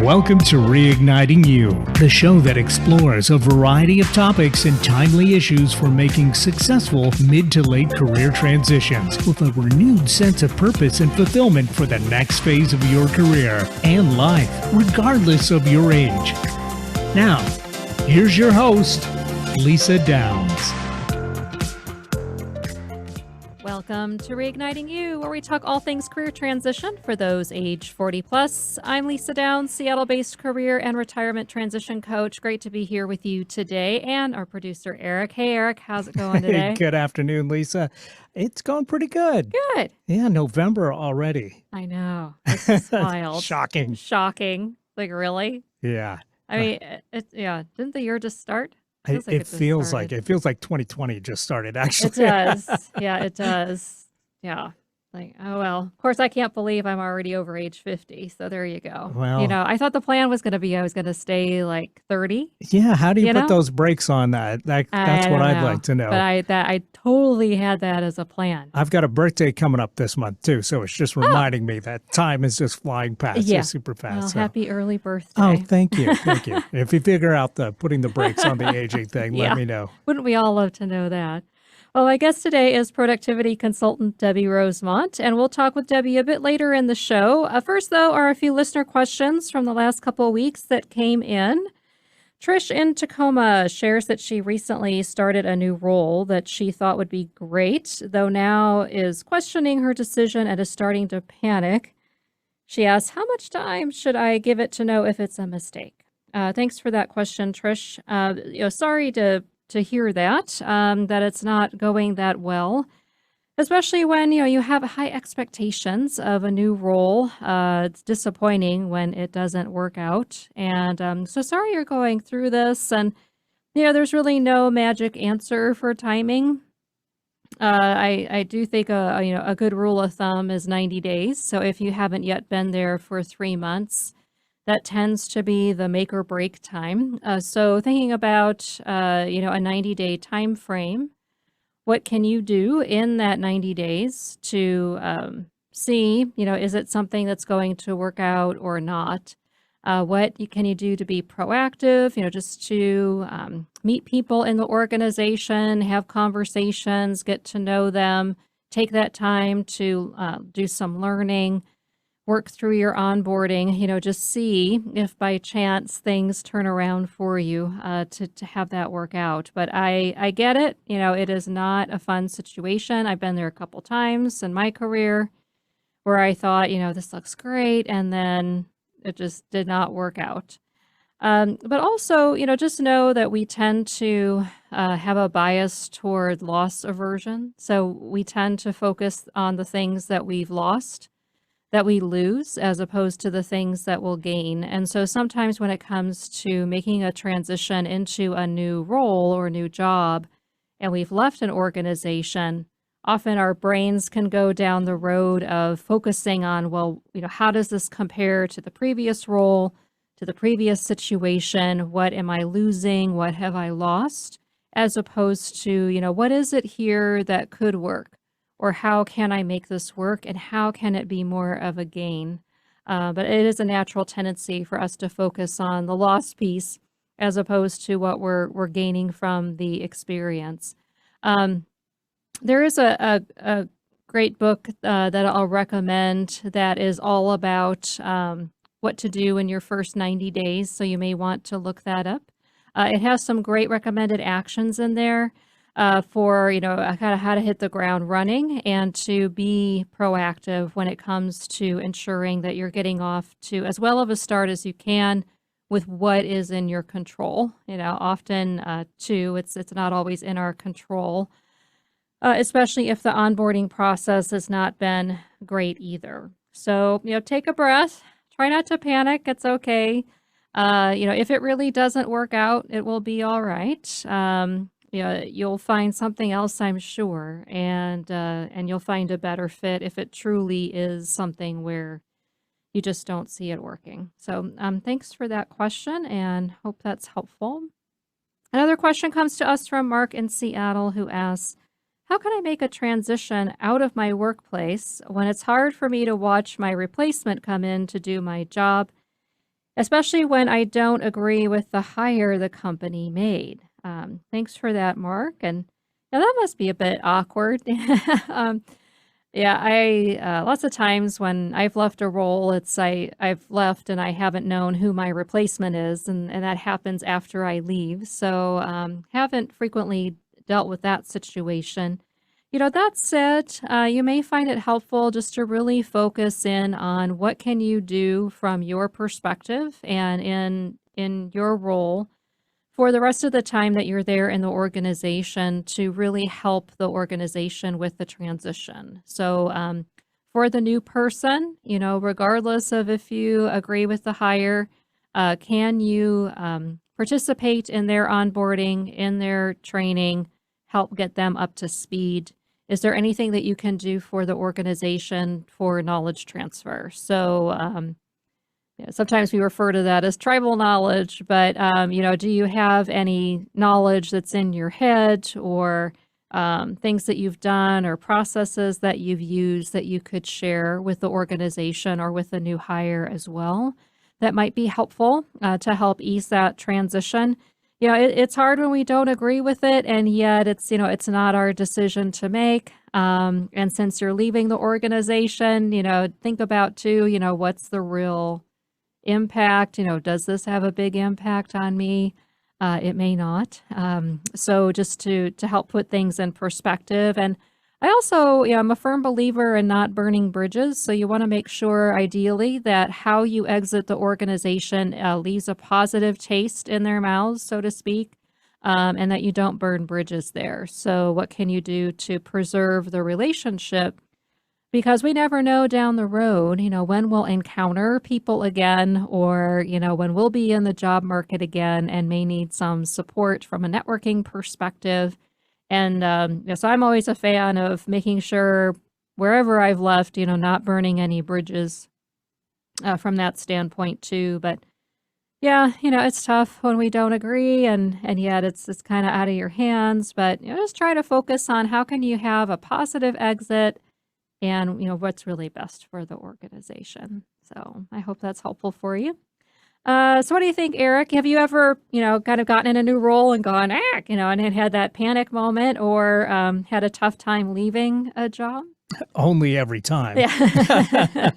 Welcome to Reigniting You, the show that explores a variety of topics and timely issues for making successful mid to late career transitions with a renewed sense of purpose and fulfillment for the next phase of your career and life, regardless of your age. Now, here's your host, Lisa Downs. Welcome to Reigniting You, where we talk all things career transition for those age 40 plus. I'm Lisa Downs, Seattle-based career and retirement transition coach. Great to be here with you today, and our producer, Eric. Hey, Eric, how's it going today? Good afternoon, Lisa. It's going pretty good. Good. Yeah, November already. I know. This is wild. Shocking. Like, really? Yeah. I mean, didn't the year just start? It feels like 2020 just started, actually. It does. Yeah, it does. Yeah. Like, oh, well, of course, I can't believe I'm already over age 50. So there you go. Well, I thought the plan was going to be I was going to stay like 30. Yeah. How do you put those brakes on that? That's what I'd like to know. But I totally had that as a plan. I've got a birthday coming up this month, too. So it's just reminding me that time is just flying past super fast. Well, happy early birthday. Oh, thank you. Thank you. If you figure out putting the brakes on the aging thing, let me know. Wouldn't we all love to know that? Well, my guest today is productivity consultant Debbie Rosemont, and we'll talk with Debbie a bit later in the show. First, though, are a few listener questions from the last couple of weeks that came in. Trish in Tacoma shares that she recently started a new role that she thought would be great, though now is questioning her decision and is starting to panic. She asks, how much time should I give it to know if it's a mistake? Thanks for that question, Trish. Sorry to hear that it's not going that well, especially when, you have high expectations of a new role. It's disappointing when it doesn't work out. And so sorry you're going through this. And, there's really no magic answer for timing. I do think a good rule of thumb is 90 days. So if you haven't yet been there for 3 months, that tends to be the make or break time. So thinking about, a 90-day time frame, what can you do in that 90 days to see, is it something that's going to work out or not? What can you do to be proactive, just to meet people in the organization, have conversations, get to know them, take that time to do some learning, work through your onboarding, just see if by chance things turn around for you to have that work out. But I get it. It is not a fun situation. I've been there a couple times in my career where I thought, this looks great. And then it just did not work out. But also, just know that we tend to have a bias toward loss aversion. So we tend to focus on the things that we've lost, that we lose, as opposed to the things that we'll gain. And so sometimes when it comes to making a transition into a new role or new job, and we've left an organization, often our brains can go down the road of focusing on, well, how does this compare to the previous role, to the previous situation? What am I losing? What have I lost? As opposed to, what is it here that could work? Or how can I make this work, and how can it be more of a gain? But it is a natural tendency for us to focus on the loss piece as opposed to what we're gaining from the experience. There is a great book that I'll recommend that is all about what to do in your first 90 days, so you may want to look that up. It has some great recommended actions in there. For, kind of how to hit the ground running and to be proactive when it comes to ensuring that you're getting off to as well of a start as you can with what is in your control. Often, too, it's not always in our control, especially if the onboarding process has not been great either. So, take a breath, try not to panic. It's okay. If it really doesn't work out, it will be all right. You'll find something else, I'm sure, and you'll find a better fit if it truly is something where you just don't see it working. So thanks for that question, and hope that's helpful. Another question comes to us from Mark in Seattle, who asks, how can I make a transition out of my workplace when it's hard for me to watch my replacement come in to do my job? especially when I don't agree with the hire the company made. Thanks for that, Mark. And yeah, that must be a bit awkward. um, yeah, I lots of times when I've left a role, I've left and I haven't known who my replacement is, and that happens after I leave. So haven't frequently dealt with that situation. That said, you may find it helpful just to really focus in on what can you do from your perspective and in your role for the rest of the time that you're there in the organization to really help the organization with the transition. So, for the new person, regardless of if you agree with the hire, can you participate in their onboarding, in their training, help get them up to speed? Is there anything that you can do for the organization for knowledge transfer? So, sometimes we refer to that as tribal knowledge, but do you have any knowledge that's in your head or things that you've done or processes that you've used that you could share with the organization or with the new hire as well? That might be helpful to help ease that transition. It's hard when we don't agree with it, and yet it's not our decision to make. And since you're leaving the organization, think about too, what's the real impact? Does this have a big impact on me? It may not. So just to help put things in perspective. And I also, I'm a firm believer in not burning bridges. So you want to make sure, ideally, that how you exit the organization leaves a positive taste in their mouths, so to speak, and that you don't burn bridges there. So what can you do to preserve the relationship? Because we never know down the road, when we'll encounter people again, or, when we'll be in the job market again and may need some support from a networking perspective. And so I'm always a fan of making sure wherever I've left, not burning any bridges from that standpoint too. But yeah, it's tough when we don't agree, and yet it's kind of out of your hands. But just try to focus on how can you have a positive exit and what's really best for the organization. So I hope that's helpful for you. So what do you think, Eric? Have you ever, kind of gotten in a new role and gone, and had that panic moment, or had a tough time leaving a job? Only every time. Yeah.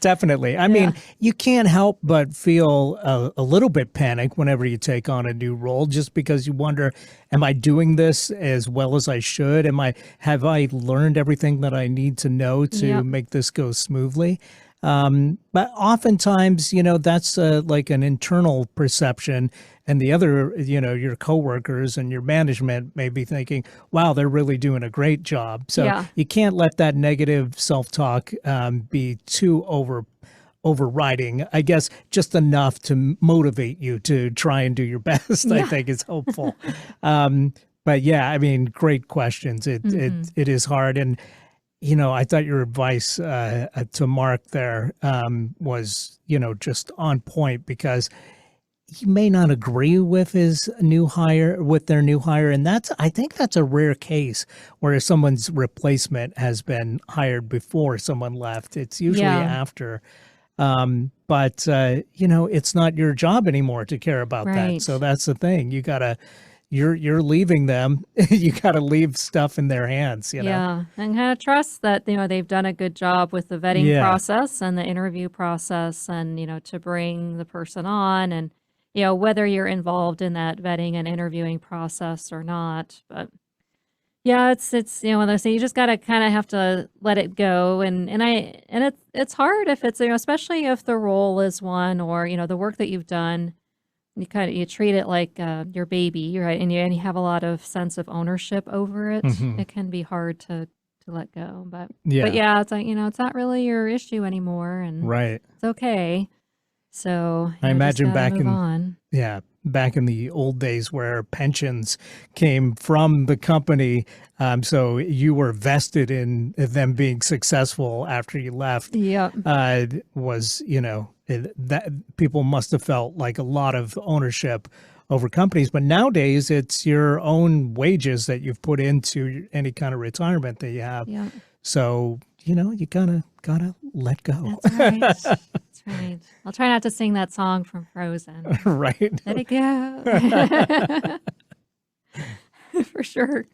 Definitely. I mean, you can't help but feel a little bit panic whenever you take on a new role, just because you wonder, am I doing this as well as I should? Have I learned everything that I need to know to make this go smoothly? But oftentimes, that's like an internal perception, and the other, your coworkers and your management may be thinking, wow, they're really doing a great job. So you can't let that negative self-talk be too overriding. I guess just enough to motivate you to try and do your best, I think is helpful. But yeah, I mean, great questions. It is hard. And I thought your advice to Mark there was, just on point, because he may not agree with their new hire. And I think that's a rare case where someone's replacement has been hired before someone left. It's usually after. But it's not your job anymore to care about that. So that's the thing. You're leaving them. You got to leave stuff in their hands, Yeah, and kind of trust that, they've done a good job with the vetting process and the interview process, and, to bring the person on, and, whether you're involved in that vetting and interviewing process or not. But yeah, it's one of those things, you just got to kind of have to let it go. And it's hard if it's, especially if the role is one, or, the work that you've done, you treat it like your baby, right? And you have a lot of sense of ownership over it. It can be hard to let go, but yeah, it's like, it's not really your issue anymore, and it's okay. So I imagine back in the old days where pensions came from the company, so you were vested in them being successful after you left. That people must have felt like a lot of ownership over companies. But nowadays, it's your own wages that you've put into any kind of retirement that you have. So, you gotta let go. That's right. That's That's right. I'll try not to sing that song from Frozen. Right. Let it go. For sure.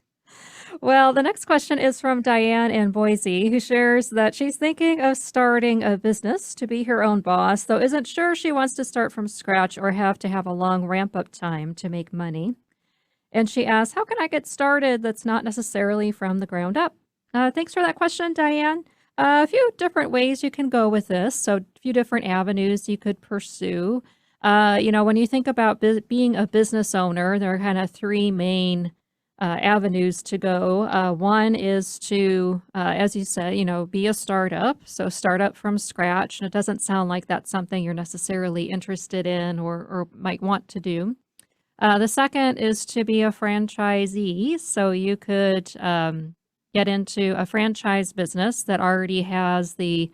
Well, the next question is from Diane in Boise, who shares that she's thinking of starting a business to be her own boss, though isn't sure she wants to start from scratch or have to have a long ramp up time to make money. And she asks, how can I get started that's not necessarily from the ground up? Thanks for that question, Diane. A few different ways you can go with this. So, a few different avenues you could pursue. When you think about being a business owner, there are kind of three main avenues to go. One is to, as you said, be a startup. So, startup from scratch. And it doesn't sound like that's something you're necessarily interested in or might want to do. The second is to be a franchisee. So you could get into a franchise business that already has the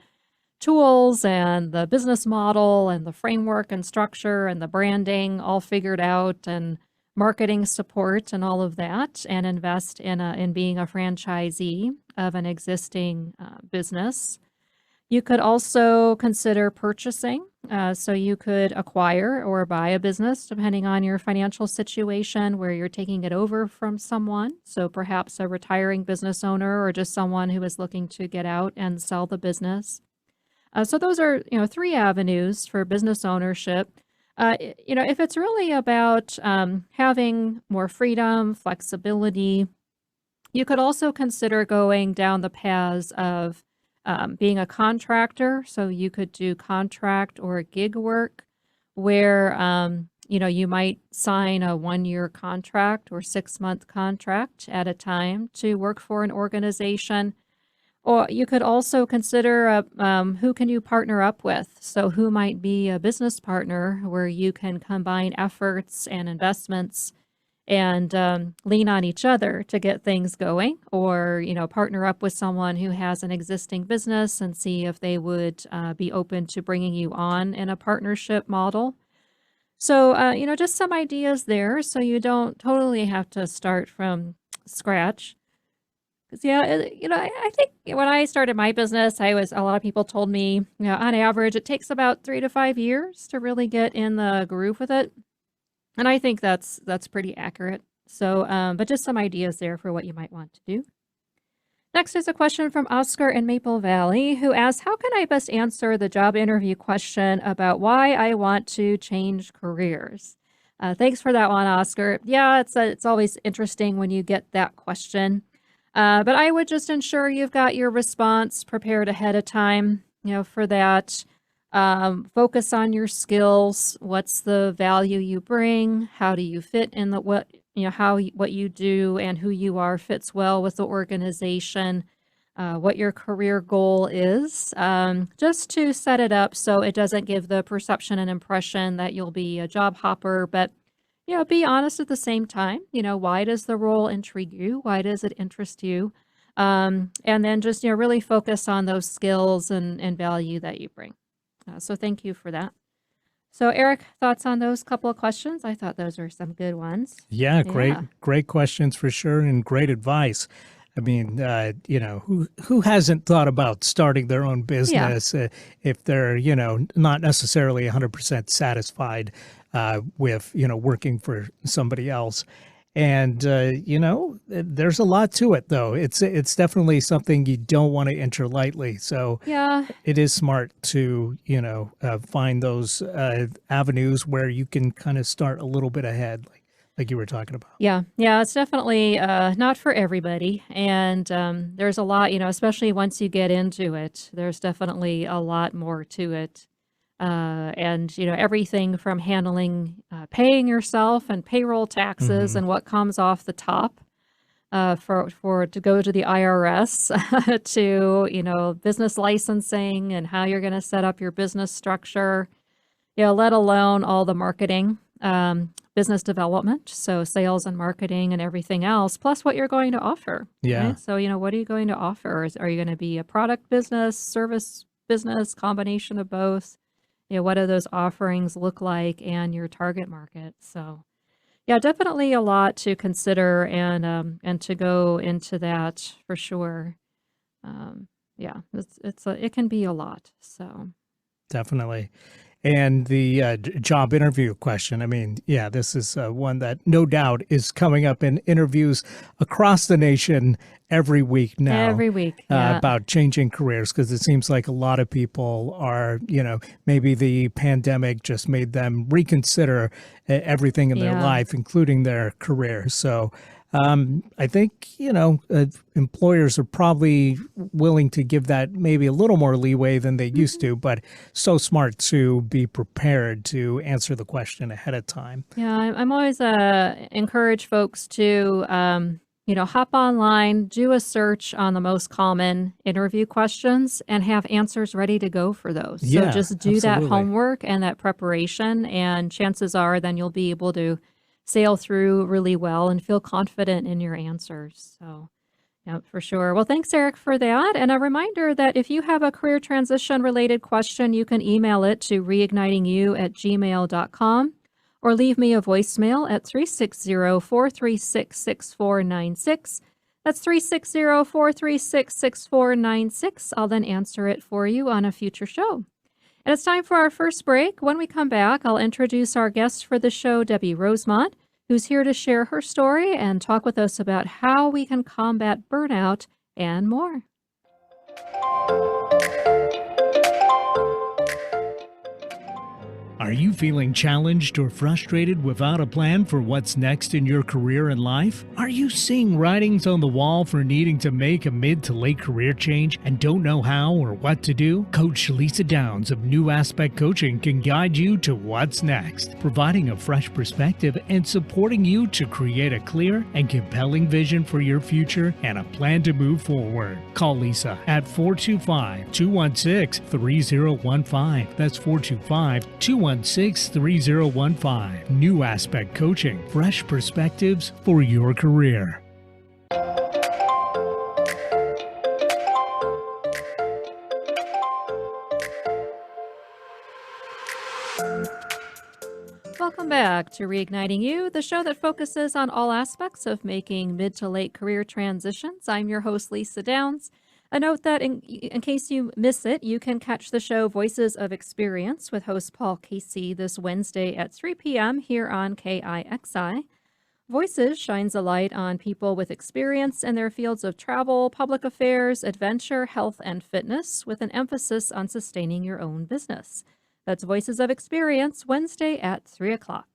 tools and the business model and the framework and structure and the branding all figured out and marketing support and all of that, and invest in being a franchisee of an existing business. You could also consider purchasing. So you could acquire or buy a business depending on your financial situation where you're taking it over from someone. So perhaps a retiring business owner or just someone who is looking to get out and sell the business. So those are, three avenues for business ownership. If it's really about having more freedom, flexibility, you could also consider going down the paths of being a contractor. So you could do contract or gig work where, you might sign a 1-year contract or 6-month contract at a time to work for an organization. Or you could also consider who can you partner up with? So who might be a business partner where you can combine efforts and investments and lean on each other to get things going, or partner up with someone who has an existing business and see if they would be open to bringing you on in a partnership model. So just some ideas there, so you don't totally have to start from scratch. 'Cause, yeah, I think when I started my business, a lot of people told me, on average, it takes about 3 to 5 years to really get in the groove with it. And I think that's pretty accurate. So, but just some ideas there for what you might want to do. Next is a question from Oscar in Maple Valley, who asks, how can I best answer the job interview question about why I want to change careers? Thanks for that one, Oscar. Yeah, it's always interesting when you get that question. But I would just ensure you've got your response prepared ahead of time, for that. Focus on your skills. What's the value you bring? How do you fit in what you do and who you are fits well with the organization, what your career goal is, just to set it up so it doesn't give the perception and impression that you'll be a job hopper, but be honest at the same time. Why does the role intrigue you? Why does it interest you? And then just really focus on those skills and value that you bring. So thank you for that. So Eric, thoughts on those couple of questions? I thought those were some good ones. Yeah, great questions for sure, and great advice. I mean, who hasn't thought about starting their own business if they're, not necessarily 100% satisfied with, working for somebody else. And, there's a lot to it, though. It's definitely something you don't want to enter lightly. So Yeah. it is smart to, find those avenues where you can kind of start a little bit ahead, like you were talking about. Yeah. Yeah. It's definitely not for everybody. And there's a lot, especially once you get into it, there's definitely a lot more to it. And everything from handling paying yourself and payroll taxes and what comes off the top to go to the IRS to business licensing and how you're going to set up your business structure, let alone all the marketing, business development, so sales and marketing and everything else, plus what you're going to offer. Yeah. Right? So what are you going to offer? Are you going to be a product business, service business, combination of both? What do those offerings look like and your target market? So, yeah, definitely a lot to consider and to go into that for sure. Yeah, it can be a lot. So, Definitely. And the job interview question. I mean, yeah, this is one that no doubt is coming up in interviews across the nation every week now Every week. Yeah. about changing careers, because it seems like a lot of people are, maybe the pandemic just made them reconsider everything in their Yeah. life, including their career. So I think, employers are probably willing to give that maybe a little more leeway than they used to, but so smart to be prepared to answer the question ahead of time. Yeah, I'm always encourage folks to hop online, do a search on the most common interview questions, and have answers ready to go for those. So Yeah, just do that absolutely. homework and that preparation, and chances are then you'll be able to sail through really well and feel confident in your answers. So. Yeah, for sure. Well, thanks, Eric, for that. And a reminder that if you have a career transition related question, you can email it to reignitingyou@gmail.com or leave me a voicemail at 360-436-6496. That's 360-436-6496. I'll then answer it for you on a future show. And it's time for our first break. When we come back, I'll introduce our guest for the show, Debbie Rosemont, who's here to share her story and talk with us about how we can combat burnout and more. Are you feeling challenged or frustrated without a plan for what's next in your career and life? Are you seeing writings on the wall for needing to make a mid to late career change and don't know how or what to do? Coach Lisa Downs of New Aspect Coaching can guide you to what's next, providing a fresh perspective and supporting you to create a clear and compelling vision for your future and a plan to move forward. Call Lisa at 425-216-3015. That's 425-216-3015. New Aspect Coaching, fresh perspectives for your career. Welcome back to Reigniting You, the show that focuses on all aspects of making mid to late career transitions. I'm your host, Lisa Downs. A note that in case you miss it, you can catch the show Voices of Experience with host Paul Casey this Wednesday at 3 p.m. here on KIXI. Voices shines a light on people with experience in their fields of travel, public affairs, adventure, health, and fitness, with an emphasis on sustaining your own business. That's Voices of Experience, Wednesday at 3 o'clock.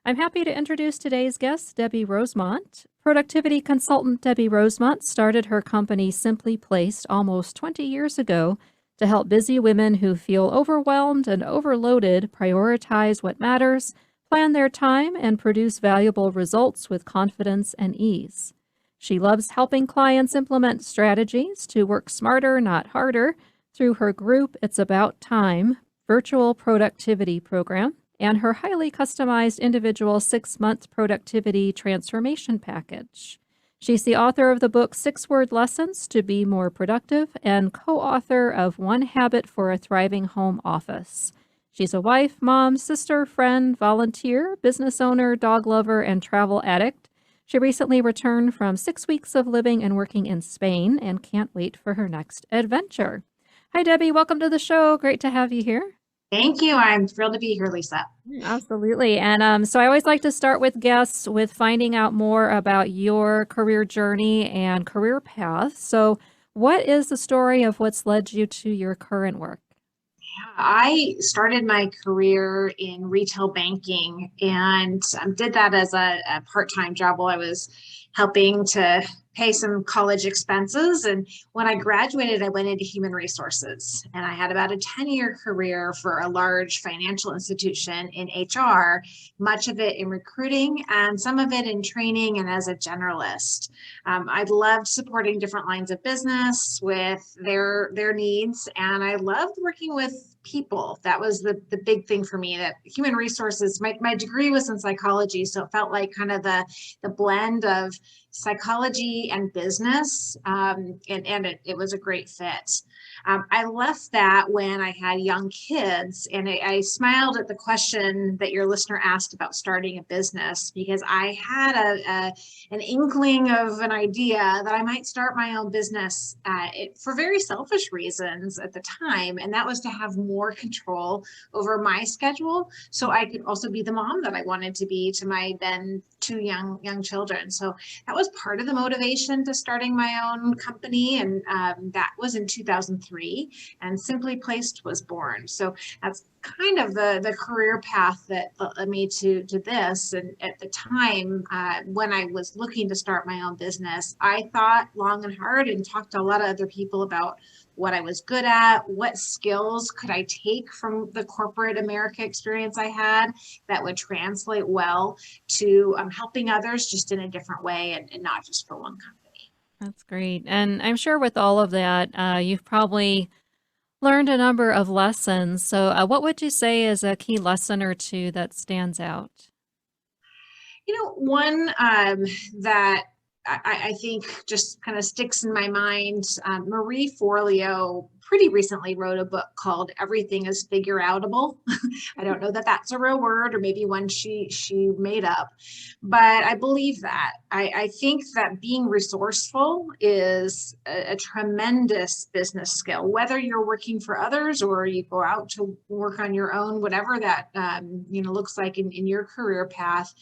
I'm happy to introduce today's guest, Debbie Rosemont. Productivity consultant Debbie Rosemont started her company Simply Placed almost 20 years ago to help busy women who feel overwhelmed and overloaded prioritize what matters, plan their time, and produce valuable results with confidence and ease. She loves helping clients implement strategies to work smarter, not harder, through her group It's About Time virtual productivity program and her highly customized individual 6-month productivity transformation package. She's the author of the book 6-Word Lessons to Be More Productive and co-author of One Habit for a Thriving Home Office. She's a wife, mom, sister, friend, volunteer, business owner, dog lover, and travel addict. She recently returned from 6 weeks of living and working in Spain and can't wait for her next adventure. Hi, Debbie. Welcome to the show. Great to have you here. Thank you. I'm thrilled to be here, Lisa. Absolutely. And so I always like to start with guests with finding out more about your career journey and career path. So what is the story of what's led you to your current work? I started my career in retail banking and did that as a part-time job while I was helping to pay some college expenses. And when I graduated, I went into human resources, and I had about a 10-year career for a large financial institution in HR, much of it in recruiting and some of it in training and as a generalist. I loved supporting different lines of business with their needs, and I loved working with people. That was the big thing for me. That human resources, my degree was in psychology, so it felt like kind of the blend of psychology and business, and it was a great fit. I left that when I had young kids, and I smiled at the question that your listener asked about starting a business, because I had an inkling of an idea that I might start my own business for very selfish reasons at the time, and that was to have more control over my schedule, so I could also be the mom that I wanted to be to my then two young children. So that was part of the motivation to starting my own company, and that was in 2003, and Simply Placed was born. So that's kind of the career path that led me to this. And at the time, when I was looking to start my own business, I thought long and hard and talked to a lot of other people about what I was good at, what skills could I take from the corporate America experience I had that would translate well to helping others just in a different way, and not just for one company. That's great. And I'm sure with all of that, you've probably learned a number of lessons. So, what would you say is a key lesson or two that stands out? One that I think just kind of sticks in my mind, Marie Forleo pretty recently wrote a book called Everything is Figure Outable. I don't know that that's a real word, or maybe one she made up, but I believe that. I think that being resourceful is a tremendous business skill, whether you're working for others or you go out to work on your own, whatever that looks like in your career path.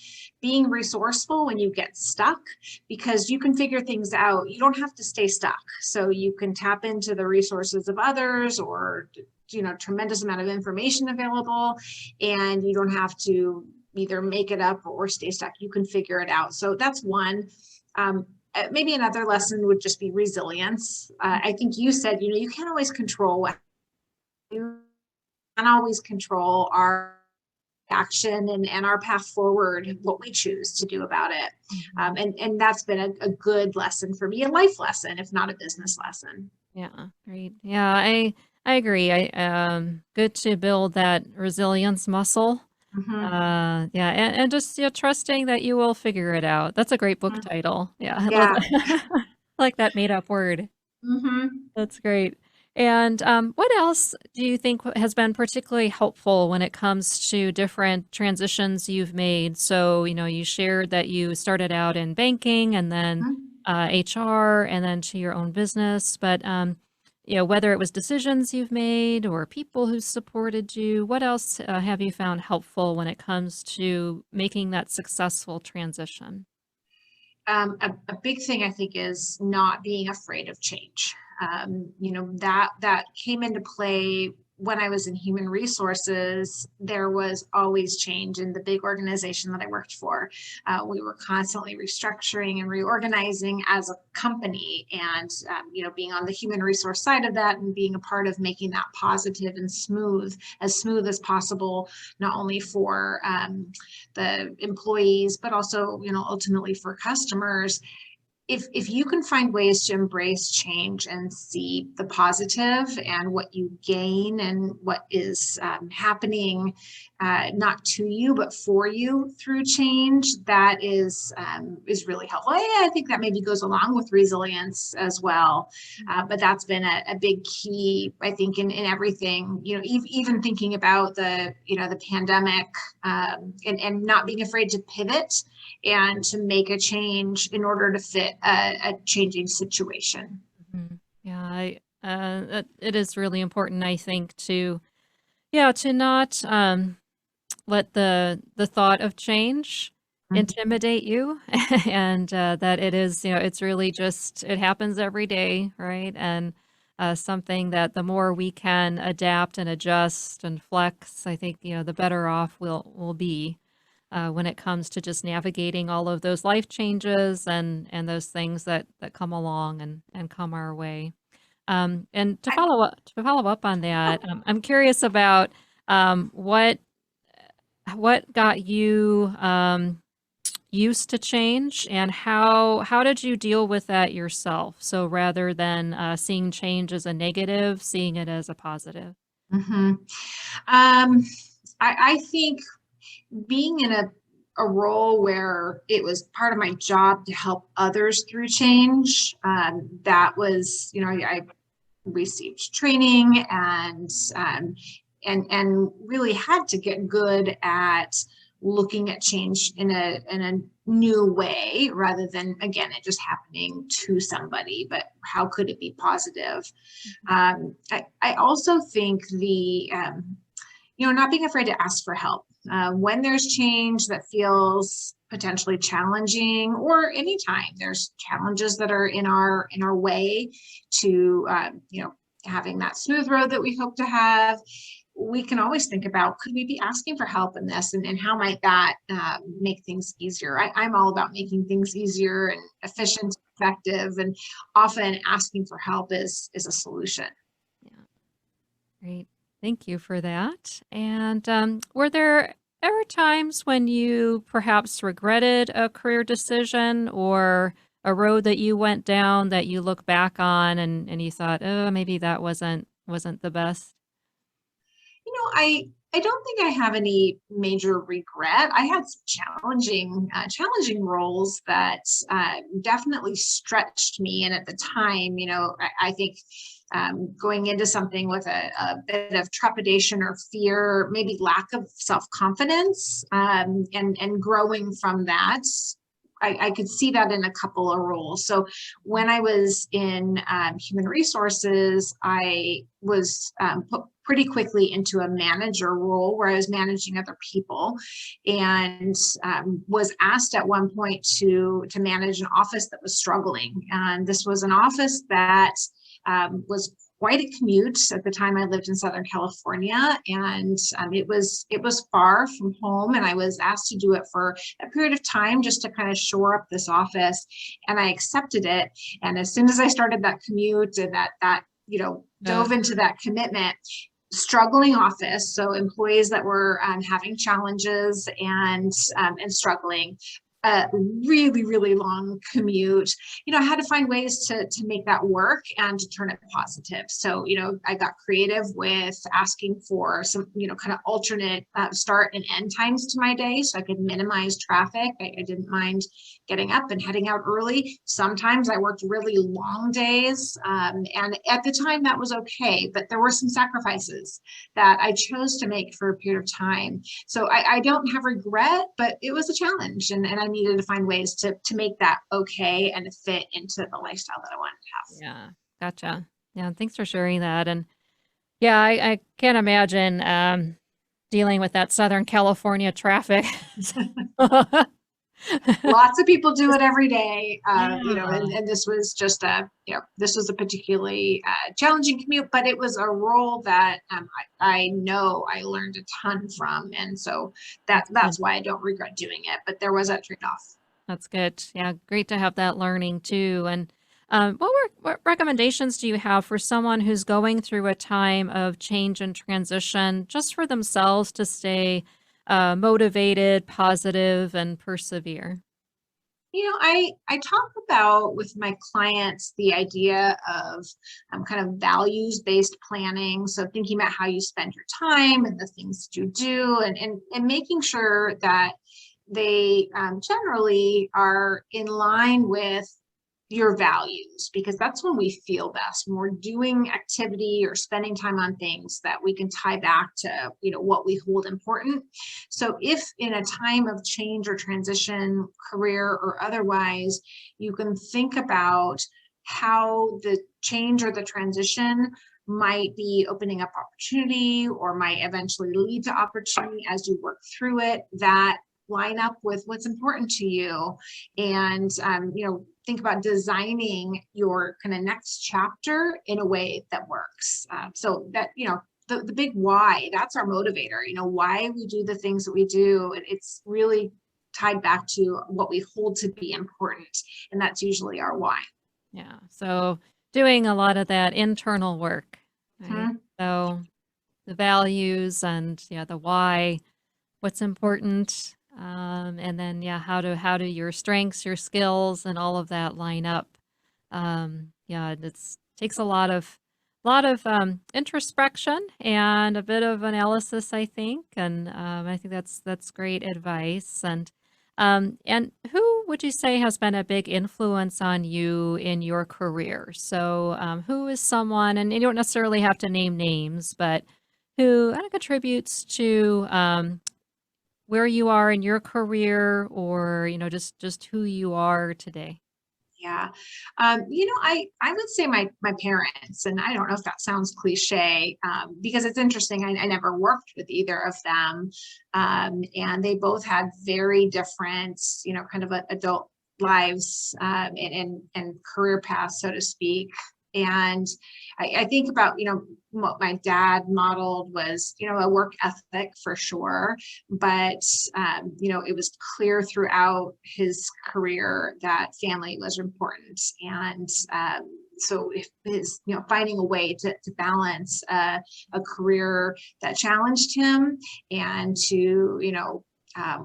Being resourceful when you get stuck, because you can figure things out. You don't have to stay stuck. So you can tap into the resources of others, or tremendous amount of information available, and you don't have to either make it up or stay stuck. You can figure it out. So that's one. Maybe another lesson would just be resilience. I think you said, you can't always control what you can always control our action and our path forward, what we choose to do about it. And that's been a good lesson for me, a life lesson, if not a business lesson. Yeah, great. Yeah, I agree. Good to build that resilience muscle. Mhm. Yeah, and just trusting that you will figure it out. That's a great book title. Yeah, I love Yeah. that. I like that made up word. hmm That's great. And what else do you think has been particularly helpful when it comes to different transitions you've made? So, you shared that you started out in banking and then HR and then to your own business. But, whether it was decisions you've made or people who supported you, what else have you found helpful when it comes to making that successful transition? A big thing I think is not being afraid of change. That came into play when I was in human resources. There was always change in the big organization that I worked for. We were constantly restructuring and reorganizing as a company, and being on the human resource side of that and being a part of making that positive and smooth as possible, not only for the employees, but also, ultimately for customers. If you can find ways to embrace change and see the positive and what you gain and what is happening, not to you but for you through change, that is really helpful. I think that maybe goes along with resilience as well, but that's been a big key, I think, in everything. Even thinking about the pandemic, and not being afraid to pivot and to make a change in order to fit a changing situation. Yeah, it is really important, I think, to not let the thought of change intimidate you, and that it is, it's really just it happens every day, right? And something that the more we can adapt and adjust and flex, I think the better off we'll be. When it comes to just navigating all of those life changes and those things that come along and come our way. And to follow up on that, I'm curious about what got you used to change, and how did you deal with that yourself? So rather than seeing change as a negative, seeing it as a positive. hmm I think being in a role where it was part of my job to help others through change, that was, received training and really had to get good at looking at change in a new way, rather than, again, it just happening to somebody, but how could it be positive? I also think not being afraid to ask for help when there's change that feels potentially challenging, or anytime there's challenges that are in our way to having that smooth road that we hope to have. We can always think about, could we be asking for help in this, and how might that make things easier? I'm all about making things easier and efficient, effective, and often asking for help is a solution. Yeah, great. Thank you for that. And were there ever times when you perhaps regretted a career decision or a road that you went down that you look back on and you thought, oh, maybe that wasn't the best? I don't think I have any major regret. I had some challenging roles that definitely stretched me. And at the time, I think going into something with a bit of trepidation or fear, maybe lack of self-confidence, and growing from that, I could see that in a couple of roles. So when I was in human resources, I was put pretty quickly into a manager role where I was managing other people, and was asked at one point to manage an office that was struggling. And this was an office that was quite a commute. At the time, I lived in Southern California, and it was far from home. And I was asked to do it for a period of time just to kind of shore up this office. And I accepted it. And as soon as I started that commute and that dove into that commitment, struggling office, so employees that were having challenges and struggling, a really, really long commute, I had to find ways to make that work and to turn it positive. So, I got creative with asking for some, kind of alternate start and end times to my day so I could minimize traffic. I didn't mind getting up and heading out early. Sometimes I worked really long days. And at the time that was okay, but there were some sacrifices that I chose to make for a period of time. So I don't have regret, but it was a challenge, and I needed to find ways to make that okay and to fit into the lifestyle that I wanted to have. Yeah, gotcha. Yeah, thanks for sharing that. And yeah, I can't imagine dealing with that Southern California traffic. Lots of people do it every day, Yeah. and this was just this was a particularly challenging commute, but it was a role that I know I learned a ton from, and so that's why I don't regret doing it. But there was that trade-off. That's good. Yeah, great to have that learning too. And what recommendations do you have for someone who's going through a time of change and transition, just for themselves to stay motivated, positive, and persevere? I talk about with my clients the idea of kind of values-based planning. So thinking about how you spend your time and the things that you do, and making sure that they generally are in line with your values, because that's when we feel best, when we're doing activity or spending time on things that we can tie back to what we hold important. So if in a time of change or transition, career or otherwise, you can think about how the change or the transition might be opening up opportunity or might eventually lead to opportunity as you work through it, that line up with what's important to you, and think about designing your kind of next chapter in a way that works. So that the big why, that's our motivator. Why we do the things that we do, it's really tied back to what we hold to be important, and that's usually our why. Yeah. So doing a lot of that internal work, right? Mhm. So the values and the why, what's important, and then how do your strengths, your skills, and all of that line up. It takes a lot of introspection and a bit of analysis, I think, and I think that's great advice. And And who would you say has been a big influence on you in your career? So, who is someone, and you don't necessarily have to name names, but who kind of contributes to where you are in your career, or just who you are today? Yeah. I would say my parents, and I don't know if that sounds cliche, because it's interesting. I never worked with either of them. And they both had very different, kind of adult lives, and career paths, so to speak. And I think about, what my dad modeled was, a work ethic for sure. But, it was clear throughout his career that family was important. And so if his, finding a way to balance a career that challenged him and to,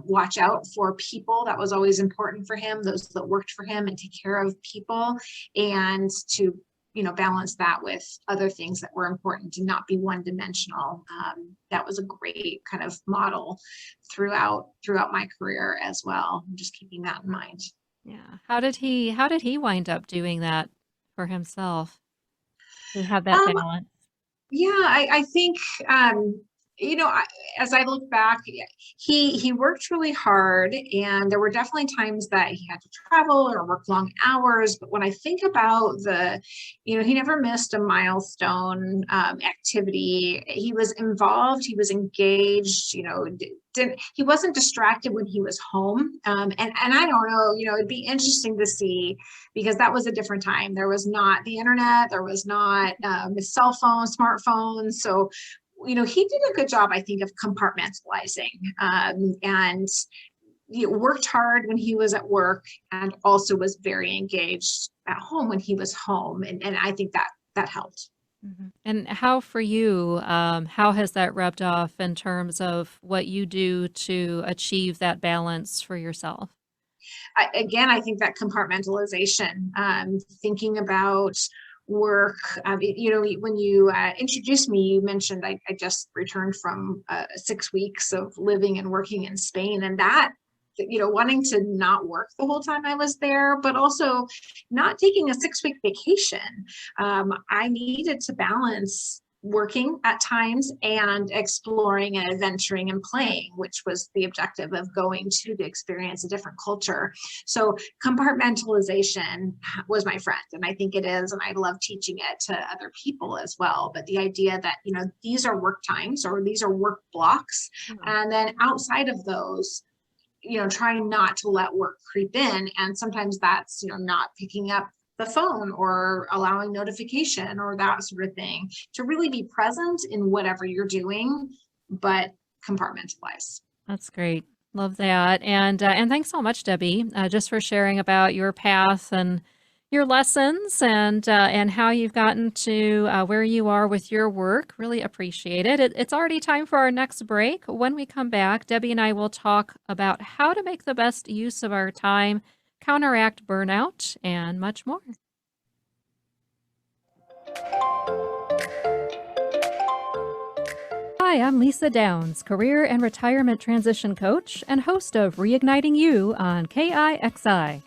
watch out for people, that was always important for him, those that worked for him, and take care of people, and to balance that with other things that were important, to not be one dimensional. That was a great kind of model throughout my career as well. I'm just keeping that in mind. Yeah. How did he wind up doing that for himself to have that Um, balance? Yeah, I think, as I look back, he worked really hard, and there were definitely times that he had to travel or work long hours. But when I think about he never missed a milestone activity. He was involved. He was engaged. He wasn't distracted when he was home. And I don't know. It'd be interesting to see, because that was a different time. There was not the internet. There was not his cell phone, smartphones. So, he did a good job, I think, of compartmentalizing, and worked hard when he was at work, and also was very engaged at home when he was home. And I think that helped. And how for you, how has that rubbed off in terms of what you do to achieve that balance for yourself? I think that compartmentalization, thinking about work, when you introduced me, you mentioned I just returned from 6 weeks of living and working in Spain, and that, wanting to not work the whole time I was there, but also not taking a 6 week vacation. I needed to balance working at times and exploring and adventuring and playing, which was the objective of going to experience a different culture. So compartmentalization was my friend, and I think it is, and I love teaching it to other people as well. But the idea that, these are work times, or these are work blocks, and then outside of those, trying not to let work creep in. And sometimes that's, not picking up the phone or allowing notification or that sort of thing, to really be present in whatever you're doing, but compartmentalize. That's great. Love that. And thanks so much, Debbie, just for sharing about your path and your lessons, and how you've gotten to where you are with your work. Really appreciate it. It's already time for our next break. When we come back, Debbie and I will talk about how to make the best use of our time, counteract burnout, and much more. Hi, I'm Lisa Downs, career and retirement transition coach and host of Reigniting You on KIXI.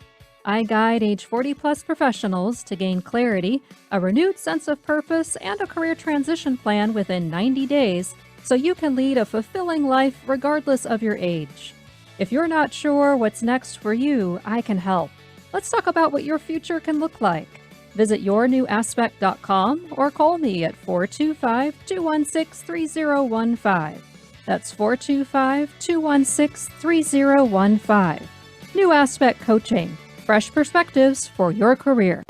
I guide age 40 plus professionals to gain clarity, a renewed sense of purpose, and a career transition plan within 90 days so you can lead a fulfilling life regardless of your age. If you're not sure what's next for you, I can help. Let's talk about what your future can look like. Visit yournewaspect.com or call me at 425-216-3015. That's 425-216-3015. New Aspect Coaching. Fresh perspectives for your career.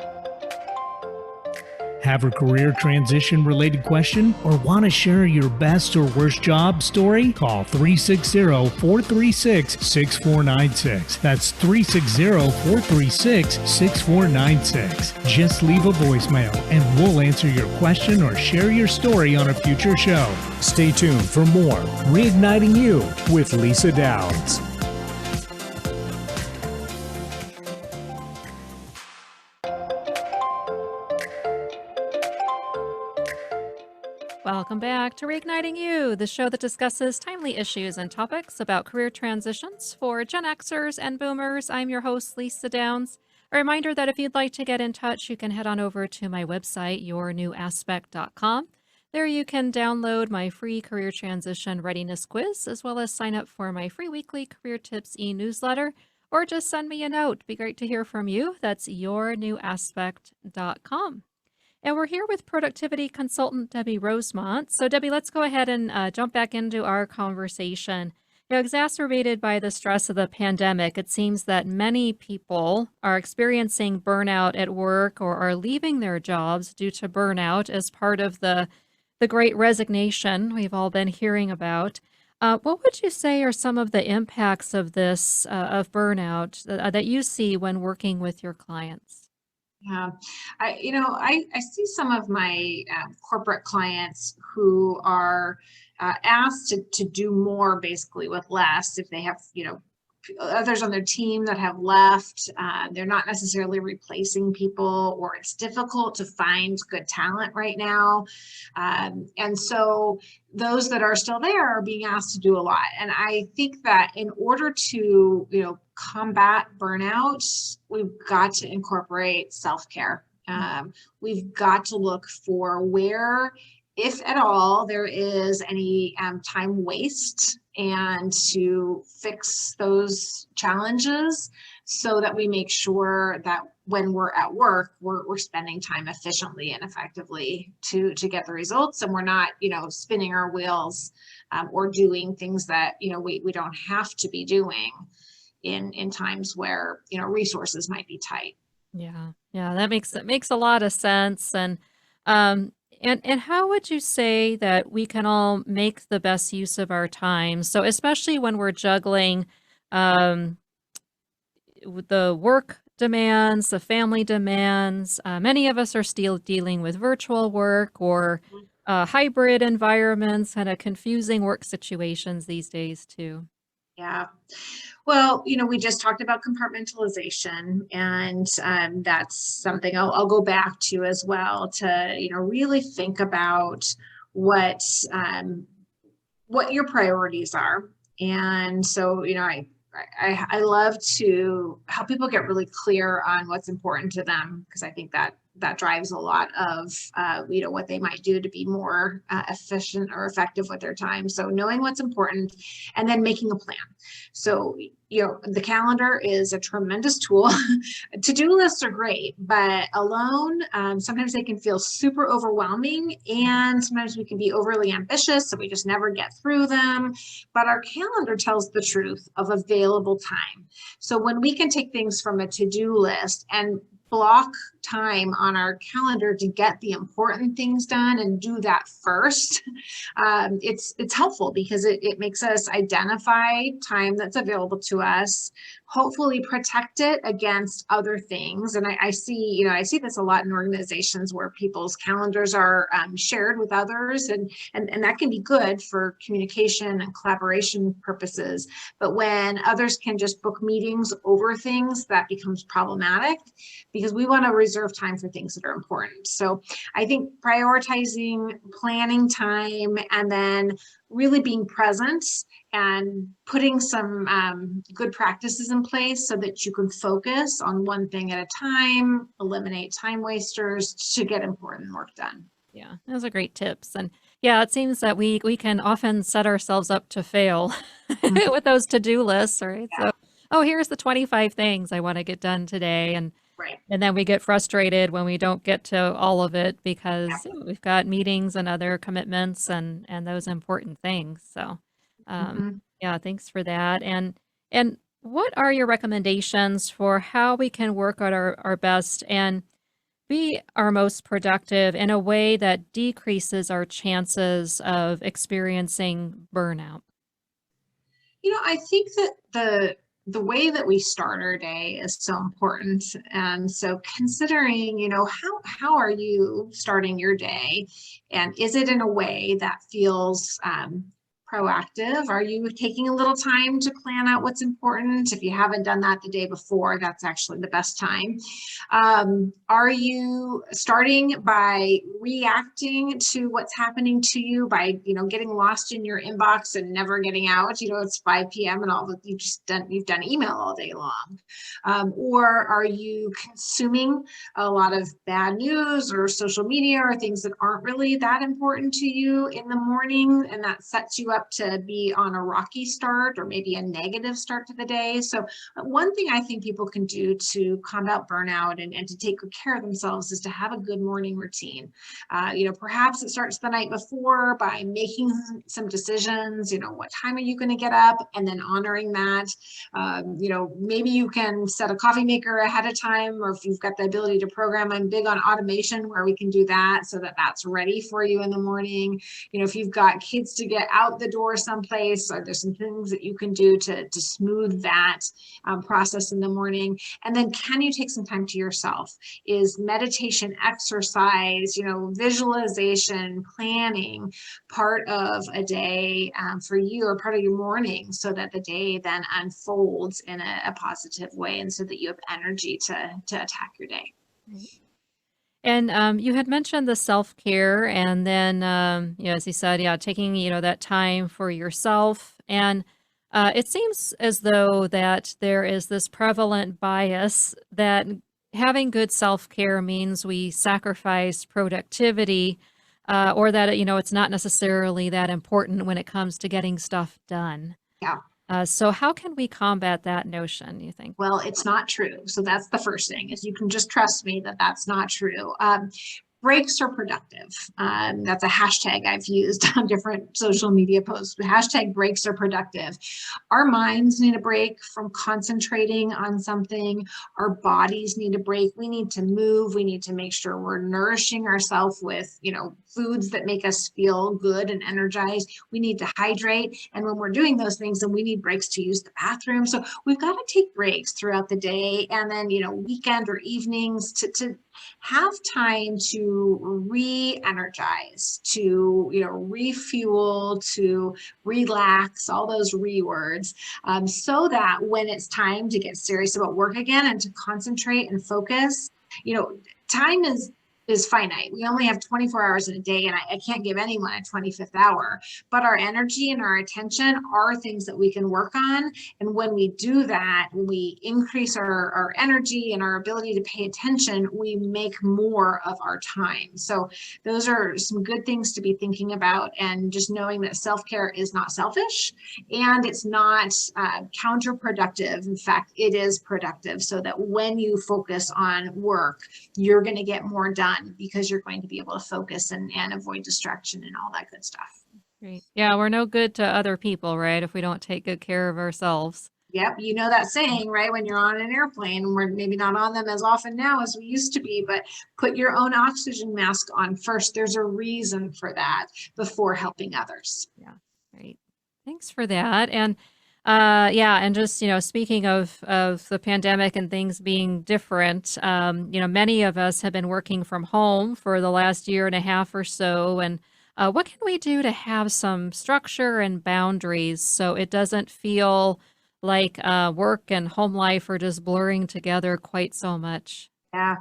Have a career transition related question or want to share your best or worst job story? Call 360-436-6496. That's 360-436-6496. Just leave a voicemail and we'll answer your question or share your story on a future show. Stay tuned for more Reigniting You with Lisa Downs. Welcome welcome back to Reigniting You, the show that discusses timely issues and topics about career transitions for Gen Xers and Boomers. I'm your host, Lisa Downs. A reminder that if you'd like to get in touch, you can head on over to my website, yournewaspect.com. There you can download my free career transition readiness quiz, as well as sign up for my free weekly career tips e-newsletter, or just send me a note. Be great to hear from you. That's yournewaspect.com. And we're here with productivity consultant Debbie Rosemont. So Debbie, let's go ahead and jump back into our conversation. Exacerbated by the stress of the pandemic, it seems that many people are experiencing burnout at work or are leaving their jobs due to burnout as part of the great resignation we've all been hearing about. What would you say are some of the impacts of this, of burnout that you see when working with your clients? Yeah, I see some of my corporate clients who are asked to do more basically with less if they have, others on their team that have left. They're not necessarily replacing people, or it's difficult to find good talent right now. And so those that are still there are being asked to do a lot. And I think that in order to, combat burnout, we've got to incorporate self-care. We've got to look for where, if at all, there is any time waste, and to fix those challenges so that we make sure that when we're at work, we're spending time efficiently and effectively to get the results, and we're not, spinning our wheels or doing things that, we don't have to be doing in times where, resources might be tight. Yeah, that makes a lot of sense. And how would you say that we can all make the best use of our time? So especially when we're juggling with the work demands, the family demands. Many of us are still dealing with virtual work or hybrid environments, kind of confusing work situations these days too. Yeah. Well, we just talked about compartmentalization, and that's something I'll go back to as well, to, really think about what your priorities are. And so, I love to help people get really clear on what's important to them, because I think that drives a lot of, what they might do to be more efficient or effective with their time. So knowing what's important and then making a plan. So, the calendar is a tremendous tool. To-do lists are great, but alone, sometimes they can feel super overwhelming, and sometimes we can be overly ambitious, so we just never get through them. But our calendar tells the truth of available time. So when we can take things from a to-do list and block time on our calendar to get the important things done and do that first, it's helpful, because it makes us identify time that's available to us, hopefully protect it against other things. And I see this a lot in organizations where people's calendars are shared with others, and that can be good for communication and collaboration purposes. But when others can just book meetings over things, that becomes problematic, because we want to reserve time for things that are important. So I think prioritizing, planning time, and then really being present and putting some good practices in place so that you can focus on one thing at a time, eliminate time wasters to get important work done. Yeah, those are great tips. And yeah, it seems that we can often set ourselves up to fail with those to-do lists, right? Yeah. So, here's the 25 things I want to get done today. Right. And then we get frustrated when we don't get to all of it, because we've got meetings and other commitments and those important things. So, yeah, thanks for that. And what are your recommendations for how we can work at our best and be our most productive in a way that decreases our chances of experiencing burnout? I think that the way that we start our day is so important. And so considering, how are you starting your day? And is it in a way that feels proactive? Are you taking a little time to plan out what's important? If you haven't done that the day before, that's actually the best time. Are you starting by reacting to what's happening to you by, getting lost in your inbox and never getting out? It's 5 p.m. and you've done email all day long. Or are you consuming a lot of bad news or social media or things that aren't really that important to you in the morning, and that sets you up to be on a rocky start or maybe a negative start to the day? So one thing I think people can do to combat burnout and to take good care of themselves is to have a good morning routine. Perhaps it starts the night before by making some decisions, what time are you going to get up, and then honoring that. Maybe you can set a coffee maker ahead of time, or if you've got the ability to program, I'm big on automation where we can do that so that that's ready for you in the morning. If you've got kids to get out the door someplace, there's some things that you can do to smooth that process in the morning. And then can you take some time to yourself? Is meditation, exercise, visualization, planning part of a day for you, or part of your morning, so that the day then unfolds in a positive way, and so that you have energy to attack your day. And you had mentioned the self-care, and then, as you said, taking, that time for yourself. And it seems as though that there is this prevalent bias that having good self-care means we sacrifice productivity, or that, it's not necessarily that important when it comes to getting stuff done. Yeah. So how can we combat that notion, you think? Well, it's not true. So that's the first thing, is you can just trust me that that's not true. Breaks are productive. That's a hashtag I've used on different social media posts. Hashtag breaks are productive. Our minds need a break from concentrating on something. Our bodies need a break. We need to move. We need to make sure we're nourishing ourselves with, foods that make us feel good and energized. We need to hydrate. And when we're doing those things, then we need breaks to use the bathroom. So we've got to take breaks throughout the day, and then, weekend or evenings to have time to re-energize, to refuel, to relax, all those words, so that when it's time to get serious about work again and to concentrate and focus, time is finite. We only have 24 hours in a day, and I can't give anyone a 25th hour, but our energy and our attention are things that we can work on. And when we do that, when we increase our energy and our ability to pay attention, we make more of our time. So those are some good things to be thinking about, and just knowing that self-care is not selfish and it's not counterproductive. In fact, it is productive, so that when you focus on work, you're going to get more done, because you're going to be able to focus and avoid distraction and all that good stuff. Great. Yeah, we're no good to other people, right, if we don't take good care of ourselves. Yep, you know that saying, right? When you're on an airplane, we're maybe not on them as often now as we used to be, but put your own oxygen mask on first. There's a reason for that before helping others. Yeah, great. Thanks for that. And and just, speaking of the pandemic and things being different, many of us have been working from home for the last year and a half or so. And what can we do to have some structure and boundaries so it doesn't feel like work and home life are just blurring together quite so much? Yeah.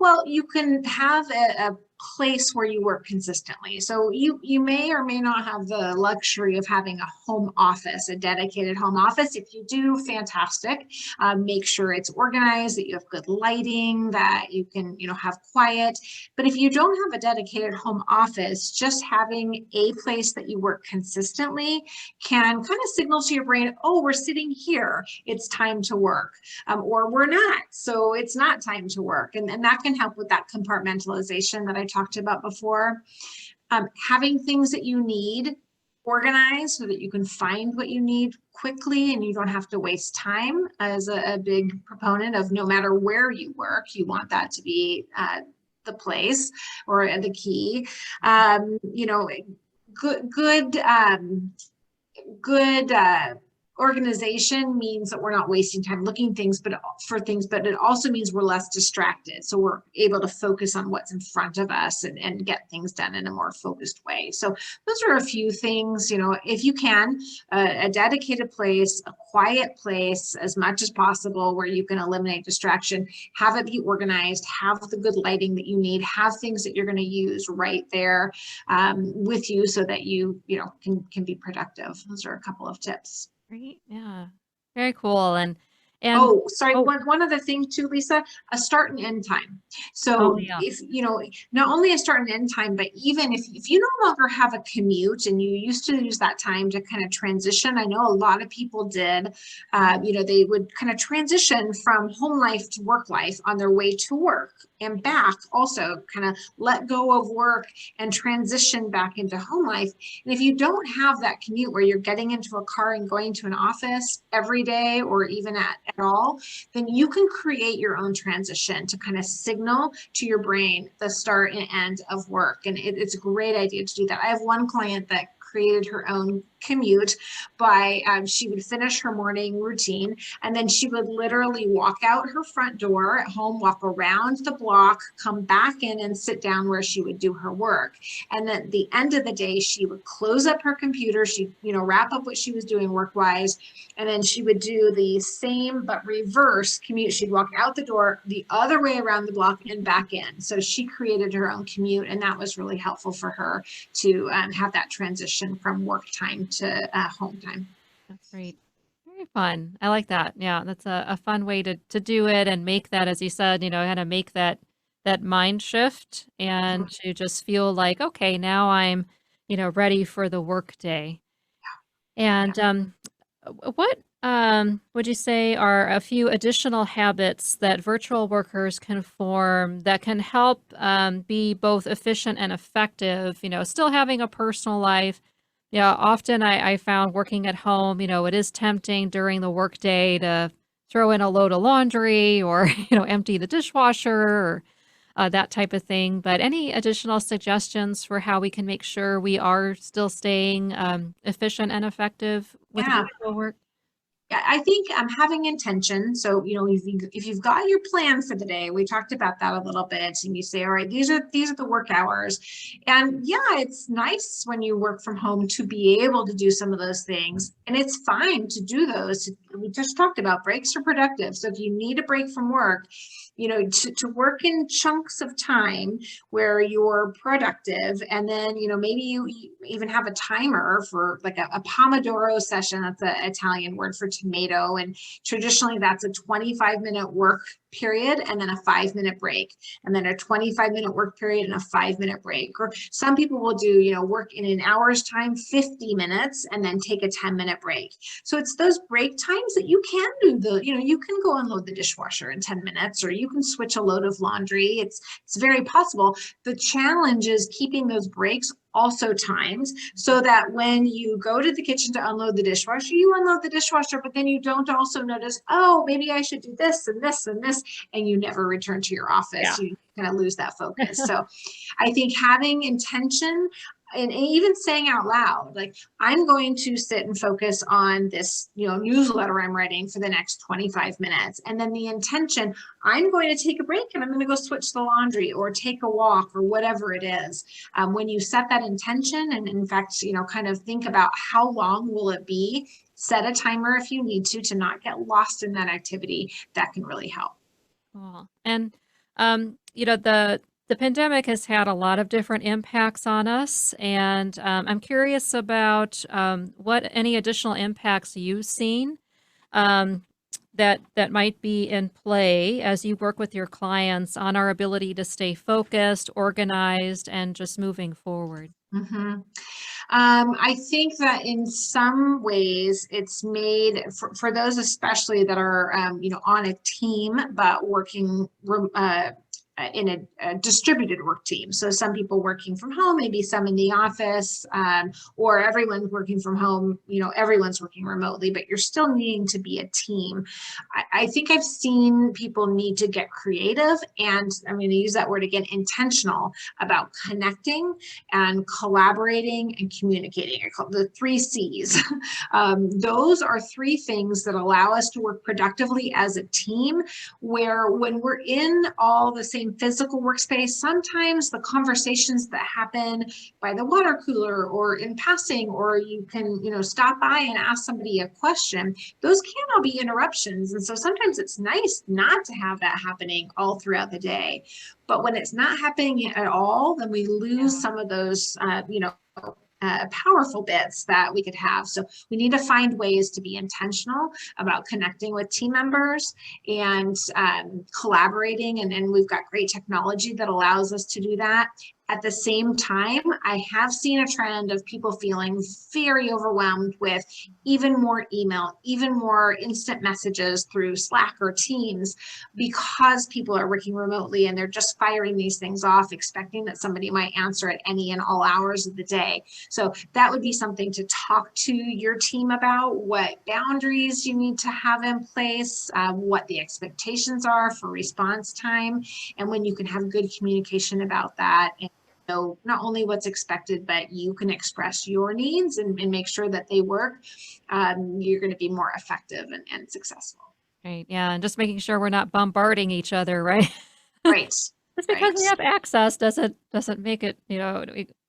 Well, you can have a place where you work consistently. So you may or may not have the luxury of having a home office, a dedicated home office. If you do, fantastic. Make sure it's organized, that you have good lighting, that you can, have quiet. But if you don't have a dedicated home office, just having a place that you work consistently can kind of signal to your brain, oh, we're sitting here, it's time to work, or we're not, so it's not time to work. And that can help with that compartmentalization that I talked about before. Having things that you need organized so that you can find what you need quickly and you don't have to waste time. As a big proponent of, no matter where you work, you want that to be the place or the key. Good organization means that we're not wasting time looking for things, but it also means we're less distracted. So we're able to focus on what's in front of us and get things done in a more focused way. So those are a few things, if you can, a dedicated place, a quiet place as much as possible where you can eliminate distraction, have it be organized, have the good lighting that you need, have things that you're going to use right there with you so that you can be productive. Those are a couple of tips. Great. Yeah. Very cool. And Oh, sorry. oh, One other thing too, Lisa, a start and end time. oh So yeah. if, not only a start and end time, but even if you no longer have a commute and you used to use that time to kind of transition, I know a lot of people did, they would kind of transition from home life to work life on their way to work and back, also kind of let go of work and transition back into home life. And if you don't have that commute where you're getting into a car and going to an office every day or even at all, then you can create your own transition to kind of signal to your brain the start and end of work. And it's a great idea to do that. I have one client that created her own commute by she would finish her morning routine and then she would literally walk out her front door at home, walk around the block, come back in and sit down where she would do her work. And then at the end of the day, she would close up her computer, she'd wrap up what she was doing work-wise, and then she would do the same but reverse commute. She'd walk out the door the other way around the block and back in. So she created her own commute, and that was really helpful for her to have that transition from work time to home time. That's great. Very fun. I like that. Yeah, that's a fun way to do it and make that, as you said, kind of make that mind shift and to just feel like, okay, now I'm, ready for the work day. And what would you say are a few additional habits that virtual workers can form that can help be both efficient and effective, still having a personal life? Yeah, often I found working at home, it is tempting during the workday to throw in a load of laundry or, empty the dishwasher or that type of thing. But any additional suggestions for how we can make sure we are still staying efficient and effective with Yeah. virtual work? I think I'm having intention. So, if you've got your plan for the day, we talked about that a little bit, and you say, all right, these are the work hours. And yeah, it's nice when you work from home to be able to do some of those things. And it's fine to do those. We just talked about breaks are productive. So if you need a break from work, to work in chunks of time where you're productive, and then maybe you even have a timer for like a pomodoro session. That's an Italian word for tomato, and traditionally that's a 25-minute work period and then a 5-minute break, and then a 25-minute work period and a 5-minute break. Or some people will do work in an hour's time, 50 minutes, and then take a 10-minute break. So it's those break times that you can do you can go unload the dishwasher in 10 minutes, or you can switch a load of laundry. It's very possible. The challenge is keeping those breaks also times so that when you go to the kitchen to unload the dishwasher, you unload the dishwasher, but then you don't also notice, oh, maybe I should do this and this and this, and you never return to your office. Yeah. You kind of lose that focus. So I think having intention and even saying out loud, like, I'm going to sit and focus on this, newsletter I'm writing for the next 25 minutes. And then the intention, I'm going to take a break and I'm going to go switch the laundry or take a walk or whatever it is. When you set that intention and in fact, kind of think about how long will it be, set a timer if you need to not get lost in that activity, that can really help. Cool. And, the pandemic has had a lot of different impacts on us, and I'm curious about what any additional impacts you've seen that might be in play as you work with your clients on our ability to stay focused, organized, and just moving forward. Mm-hmm. I think that in some ways it's made for those especially that are on a team but working in a distributed work team. So some people working from home, maybe some in the office, or everyone's working from home, everyone's working remotely, but you're still needing to be a team. I think I've seen people need to get creative, and I'm going to use that word again, intentional about connecting and collaborating and communicating. I call the 3 C's. Those are 3 things that allow us to work productively as a team, where when we're in all the same physical workspace, sometimes the conversations that happen by the water cooler or in passing, or you can, stop by and ask somebody a question, those can all be interruptions. And so sometimes it's nice not to have that happening all throughout the day. But when it's not happening at all, then we lose some of those, powerful bits that we could have. So we need to find ways to be intentional about connecting with team members and collaborating. And we've got great technology that allows us to do that. At the same time, I have seen a trend of people feeling very overwhelmed with even more email, even more instant messages through Slack or Teams, because people are working remotely and they're just firing these things off, expecting that somebody might answer at any and all hours of the day. So that would be something to talk to your team about, what boundaries you need to have in place, what the expectations are for response time, and when you can have good communication about that. And know not only what's expected, but you can express your needs and make sure that they work, you're going to be more effective and successful. Right. Yeah. And just making sure we're not bombarding each other, right? Right. Just because we have access doesn't make it,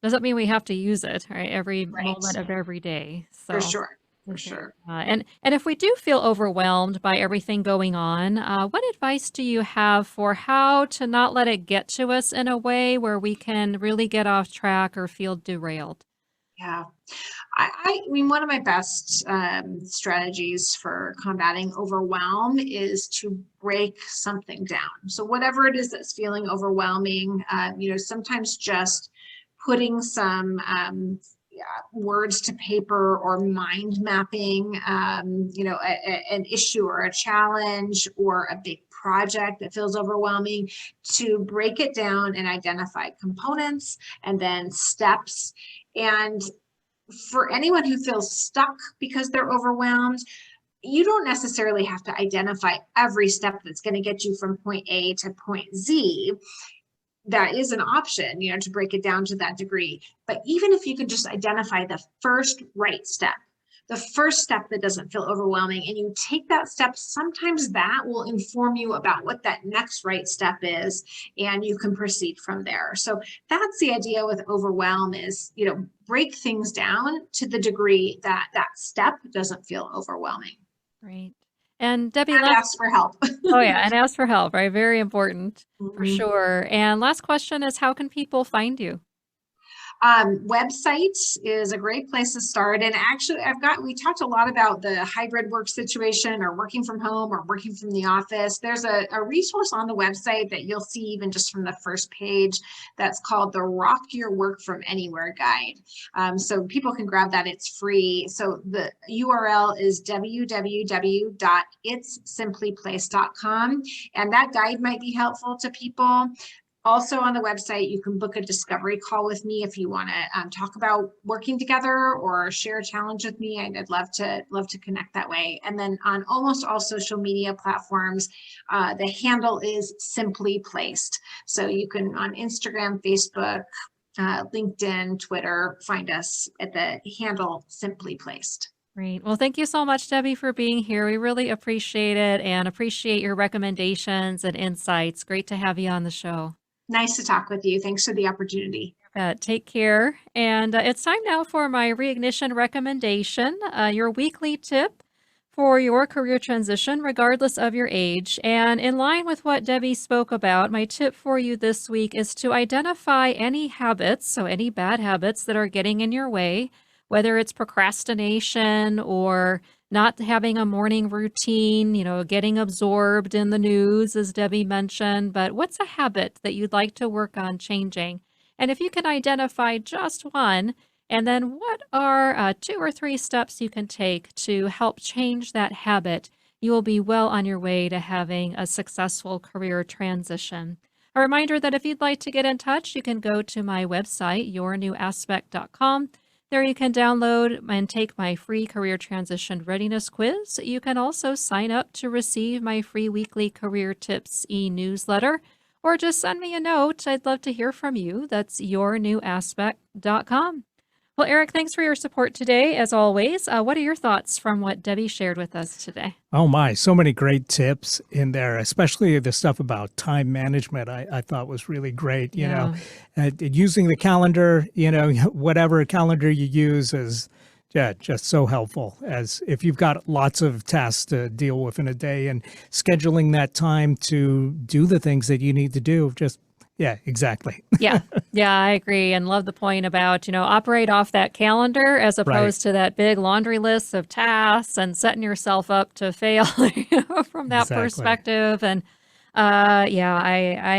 doesn't mean we have to use it, right? Every moment of every day. So For sure. For sure. And if we do feel overwhelmed by everything going on, what advice do you have for how to not let it get to us in a way where we can really get off track or feel derailed? Yeah. I mean, one of my best strategies for combating overwhelm is to break something down. So whatever it is that's feeling overwhelming, sometimes just putting some words to paper or mind mapping, an issue or a challenge or a big project that feels overwhelming, to break it down and identify components and then steps. And for anyone who feels stuck because they're overwhelmed, you don't necessarily have to identify every step that's going to get you from point A to point Z. That is an option, to break it down to that degree. But even if you can just identify the first right step, the first step that doesn't feel overwhelming, and you take that step, sometimes that will inform you about what that next right step is, and you can proceed from there. So that's the idea with overwhelm is, break things down to the degree that that step doesn't feel overwhelming. Right. And Debbie, And ask for help. Oh yeah, and ask for help, right? Very important for Mhm. sure. And last question is, how can people find you? Website is a great place to start. And actually, we talked a lot about the hybrid work situation or working from home or working from the office. There's a resource on the website that you'll see even just from the first page that's called the Rock Your Work from Anywhere Guide. So people can grab that, it's free. So the URL is www.itssimplyplace.com. And that guide might be helpful to people. Also on the website, you can book a discovery call with me if you want to talk about working together or share a challenge with me. I'd love to connect that way. And then on almost all social media platforms, the handle is Simply Placed. So you can on Instagram, Facebook, LinkedIn, Twitter, find us at the handle Simply Placed. Great. Well, thank you so much, Debbie, for being here. We really appreciate it and appreciate your recommendations and insights. Great to have you on the show. Nice to talk with you. Thanks for the opportunity. Take care. And it's time now for my Reignition recommendation, your weekly tip for your career transition, regardless of your age. And in line with what Debbie spoke about, my tip for you this week is to identify any habits, so any bad habits that are getting in your way, whether it's procrastination or not having a morning routine, getting absorbed in the news, as Debbie mentioned. But what's a habit that you'd like to work on changing? And if you can identify just one, and then what are 2 or 3 steps you can take to help change that habit, you will be well on your way to having a successful career transition. A reminder that if you'd like to get in touch, you can go to my website, yournewaspect.com. There you can download and take my free career transition readiness quiz. You can also sign up to receive my free weekly career tips e-newsletter, or just send me a note. I'd love to hear from you. That's yournewaspect.com. Well, Eric, thanks for your support today, as always. What are your thoughts from what Debbie shared with us today? Oh my, so many great tips in there, especially the stuff about time management I thought was really great. Using the calendar, whatever calendar you use is just so helpful, as if you've got lots of tasks to deal with in a day, and scheduling that time to do the things that you need to do. Yeah, exactly. Yeah, I agree, and love the point about, operate off that calendar as opposed to that big laundry list of tasks and setting yourself up to fail from that Exactly. perspective. And I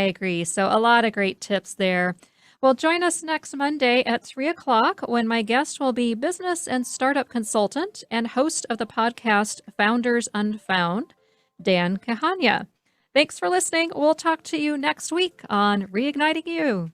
agree. So a lot of great tips there. Well, join us next Monday at 3 o'clock when my guest will be business and startup consultant and host of the podcast Founders Unfound, Dan Kahanya. Thanks for listening. We'll talk to you next week on Reigniting You.